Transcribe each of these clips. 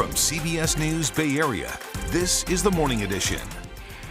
From CBS News Bay Area, this is the Morning Edition.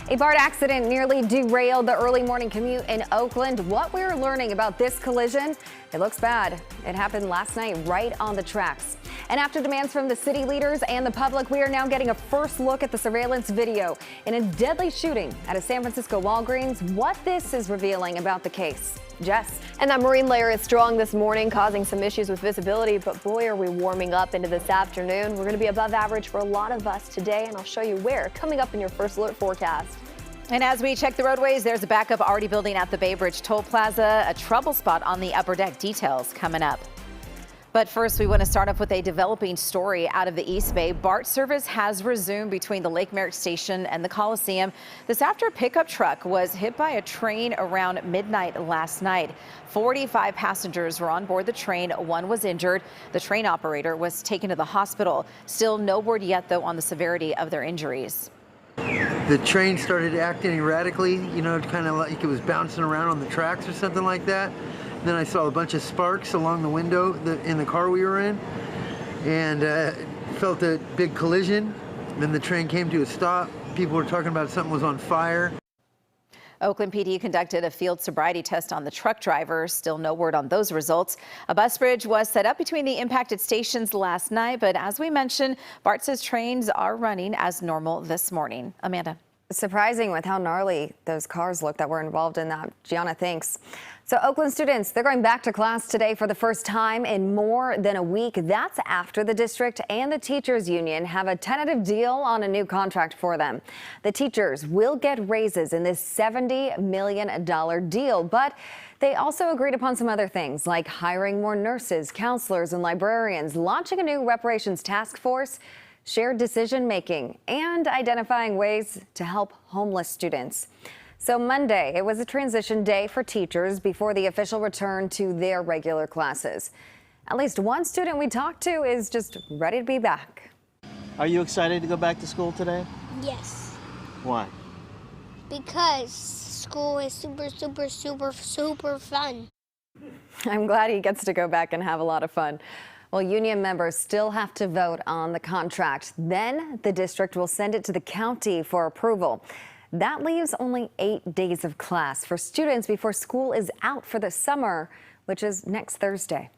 A BART accident nearly derailed the early morning commute in Oakland. What we're learning about this collision, it looks bad. It happened last night right on the tracks. And after demands from the city leaders and the public, we are now getting a first look at the surveillance video in a deadly shooting at a San Francisco Walgreens. What this is revealing about the case. Jess. And that marine layer is strong this morning, causing some issues with visibility. But boy, are we warming up into this afternoon. We're going to be above average for a lot of us today, and I'll show you where coming up in your first alert forecast. And as we check the roadways, there's a backup already building at the Bay Bridge Toll Plaza, a trouble spot on the upper deck. Details coming up. But first, we want to start off with a developing story out of the East Bay. BART service has resumed between the Lake Merritt Station and the Coliseum. This after a pickup truck was hit by a train around midnight last night. 45 passengers were on board the train. One was injured. The train operator was taken to the hospital. Still no word yet, though, on the severity of their injuries. The train started acting erratically, kind of like it was bouncing around on the tracks or something like that. Then I saw a bunch of sparks along the window in the car we were in, and felt a big collision. Then the train came to a stop. People were talking about something was on fire. Oakland PD conducted a field sobriety test on the truck driver. Still no word on those results. A bus bridge was set up between the impacted stations last night, but as we mentioned, BART says trains are running as normal this morning. Amanda. Surprising with how gnarly those cars look that were involved in that. Gianna, thanks. So Oakland students, they're going back to class today for the first time in more than a week. That's after the district and the teachers union have a tentative deal on a new contract for them. The teachers will get raises in this $70 million deal, but they also agreed upon some other things like hiring more nurses, counselors, and librarians, launching a new reparations task force, shared decision making, and identifying ways to help homeless students. So Monday, it was a transition day for teachers before the official return to their regular classes. At least one student we talked to is just ready to be back. Are you excited to go back to school today? Yes. Why? Because school is super fun. I'm glad he gets to go back and have a lot of fun. Well, union members still have to vote on the contract. Then the district will send it to the county for approval. That leaves only 8 days of class for students before school is out for the summer, which is next Thursday.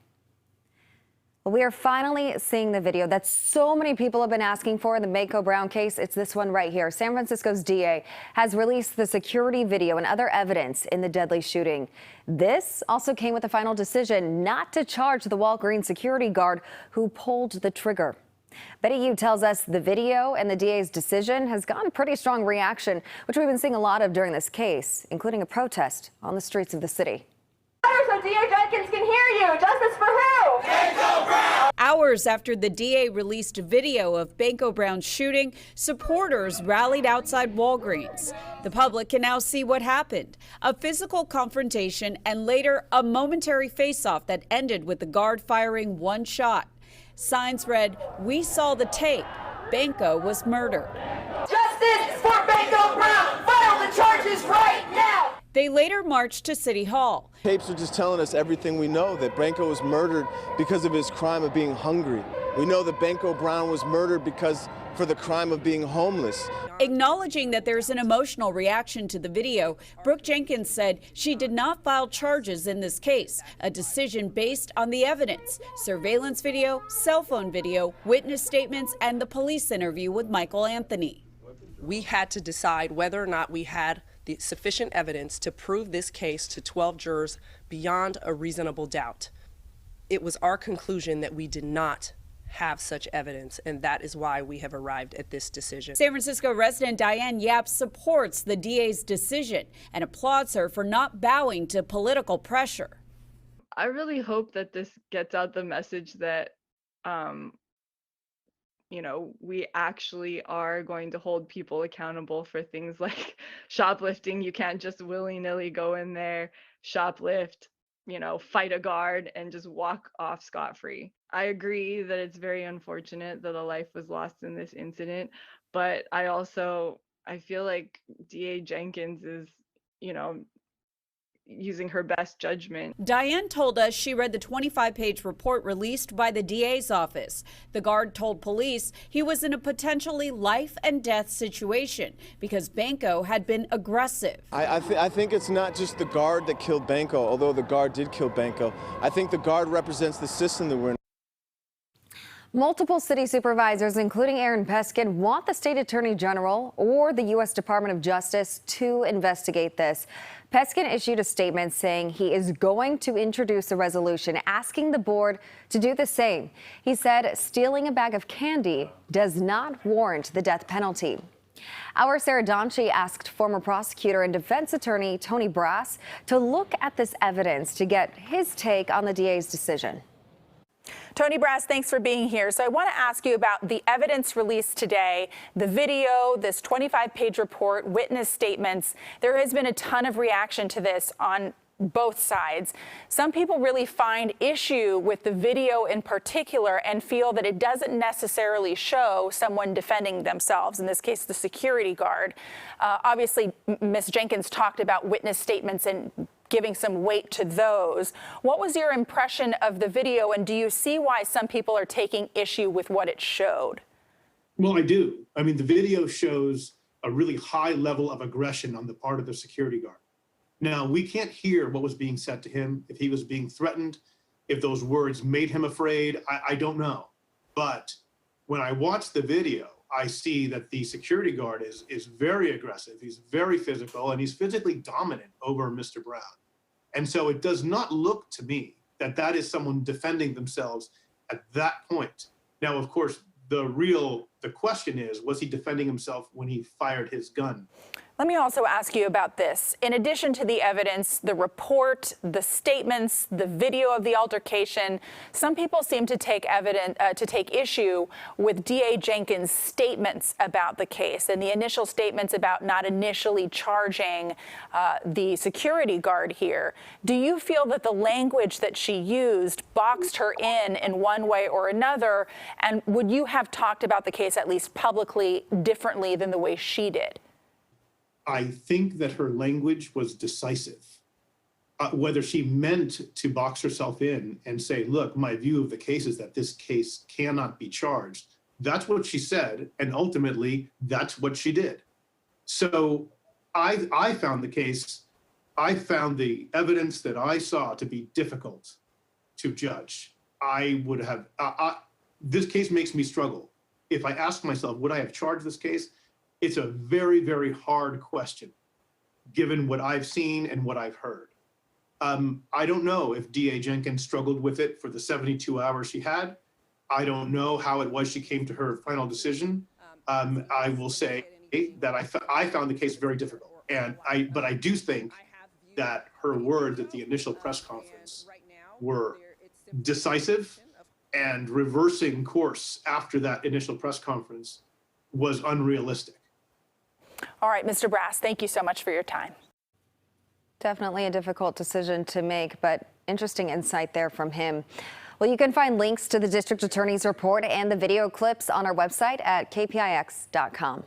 Well, we are finally seeing the video that so many people have been asking for in the Banko Brown case. It's this one right here. San Francisco's DA has released the security video and other evidence in the deadly shooting. This also came with a final decision not to charge the Walgreens security guard who pulled the trigger. Betty Yu tells us the video and the DA's decision has gotten pretty strong reaction, which we've been seeing a lot of during this case, including a protest on the streets of the city. So DA Jenkins can hear you. Justice for who? Banko Brown! Hours after the DA released a video of Banko Brown's shooting, supporters rallied outside Walgreens. The public can now see what happened. A physical confrontation and later a momentary face-off that ended with the guard firing one shot. Signs read, "We saw the tape. Banko was murdered." Justice for Banko Brown! File the charges right now! They later marched to City Hall. Tapes are just telling us everything we know, that Banko was murdered because of his crime of being hungry. We know that Banko Brown was murdered for the crime of being homeless. Acknowledging that there's an emotional reaction to the video, Brooke Jenkins said she did not file charges in this case, a decision based on the evidence, surveillance video, cell phone video, witness statements, and the police interview with Michael Anthony. We had to decide whether or not we had the sufficient evidence to prove this case to 12 jurors beyond a reasonable doubt. It was our conclusion that we did not have such evidence, and that is why we have arrived at this decision. San Francisco resident Diane Yap supports the DA's decision and applauds her for not bowing to political pressure. I really hope that this gets out the message that, we actually are going to hold people accountable for things like shoplifting. You can't just willy-nilly go in there, shoplift, fight a guard and just walk off scot-free. I agree that it's very unfortunate that a life was lost in this incident, but I feel like DA Jenkins is, using her best judgment. Diane told us she read the 25-page report released by the DA's office. The guard told police he was in a potentially life and death situation because Banco had been aggressive. I think it's not just the guard that killed Banco, although the guard did kill Banco. I think the guard represents the system that we're in. Multiple city supervisors, including Aaron Peskin, want the state attorney general or the U.S. Department of Justice to investigate this. Peskin issued a statement saying he is going to introduce a resolution asking the board to do the same. He said stealing a bag of candy does not warrant the death penalty. Our Sarah Donchi asked former prosecutor and defense attorney Tony Brass to look at this evidence to get his take on the DA's decision. Tony Brass, thanks for being here. So I want to ask you about the evidence released today, the video, this 25-page report, witness statements. There has been a ton of reaction to this on both sides. Some people really find issue with the video in particular and feel that it doesn't necessarily show someone defending themselves, in this case, the security guard. Obviously, Ms. Jenkins talked about witness statements and giving some weight to those. What was your impression of the video, and do you see why some people are taking issue with what it showed? Well, I do. I mean, the video shows a really high level of aggression on the part of the security guard. Now, we can't hear what was being said to him, if he was being threatened, if those words made him afraid, I don't know. But when I watch the video, I see that the security guard is very aggressive, he's very physical, and he's physically dominant over Mr. Brown. And so it does not look to me that that is someone defending themselves at that point. Now, of course, the question is, was he defending himself when he fired his gun? Let me also ask you about this. In addition to the evidence, the report, the statements, the video of the altercation, some people seem to take issue with DA Jenkins' statements about the case and the initial statements about not initially charging the security guard here. Do you feel that the language that she used boxed her in one way or another? And would you have talked about the case, at least publicly, differently than the way she did? I think that her language was decisive. Whether she meant to box herself in and say, look, my view of the case is that this case cannot be charged. That's what she said. And ultimately, that's what she did. So I found the evidence that I saw to be difficult to judge. This case makes me struggle. If I ask myself, would I have charged this case? It's a very, very hard question, given what I've seen and what I've heard. I don't know if DA Jenkins struggled with it for the 72 hours she had. I don't know how it was she came to her final decision. I will say that I found the case very difficult. But I do think that her words at the initial press conference were decisive, and reversing course after that initial press conference was unrealistic. All right, Mr. Brass, thank you so much for your time. Definitely a difficult decision to make, but interesting insight there from him. Well, you can find links to the district attorney's report and the video clips on our website at kpix.com.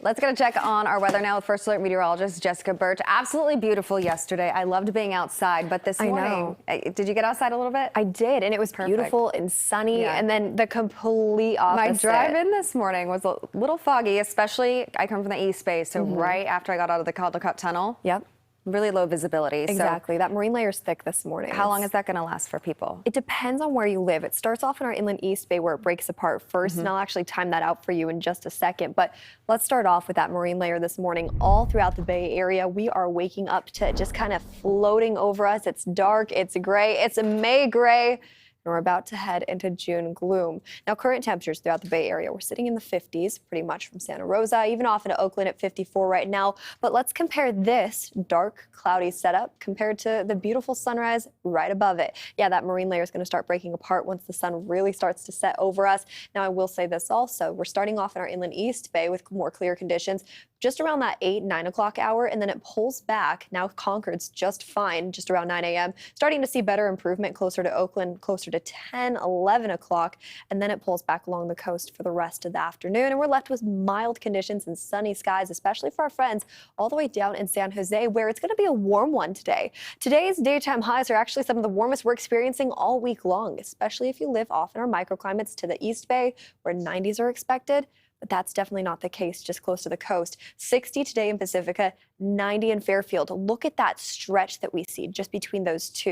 Let's get a check on our weather now with First Alert meteorologist Jessica Birch. Absolutely beautiful yesterday. I loved being outside, but this morning, did you get outside a little bit? I did, and it was beautiful and sunny, and then the complete opposite. My drive-in this morning was a little foggy, especially I come from the East Bay, so right after I got out of the Caldecott Tunnel. Yep. Really low visibility. Exactly. That marine layer is thick this morning. How long is that going to last for people? It depends on where you live. It starts off in our inland East Bay where it breaks apart first, and I'll actually time that out for you in just a second. But let's start off with that marine layer this morning. All throughout the Bay Area, we are waking up to just kind of floating over us. It's dark, it's gray, it's a May gray. And we're about to head into June gloom. Now, current temperatures throughout the Bay Area, we're sitting in the 50s, pretty much from Santa Rosa, even off into Oakland at 54 right now. But let's compare this dark, cloudy setup compared to the beautiful sunrise right above it. Yeah, that marine layer is going to start breaking apart once the sun really starts to set over us. Now, I will say this also. We're starting off in our inland East Bay with more clear conditions. just around that 8, 9 o'clock hour, and then it pulls back. Now Concord's just fine, just around 9 a.m. Starting to see better improvement closer to Oakland, closer to 10, 11 o'clock, and then it pulls back along the coast for the rest of the afternoon. And we're left with mild conditions and sunny skies, especially for our friends all the way down in San Jose, where it's going to be a warm one today. Today's daytime highs are actually some of the warmest we're experiencing all week long, especially if you live off in our microclimates to the East Bay, where 90s are expected. But that's definitely not the case just close to the coast. 60 today in Pacifica, 90 in Fairfield. Look at that stretch that we see just between those two.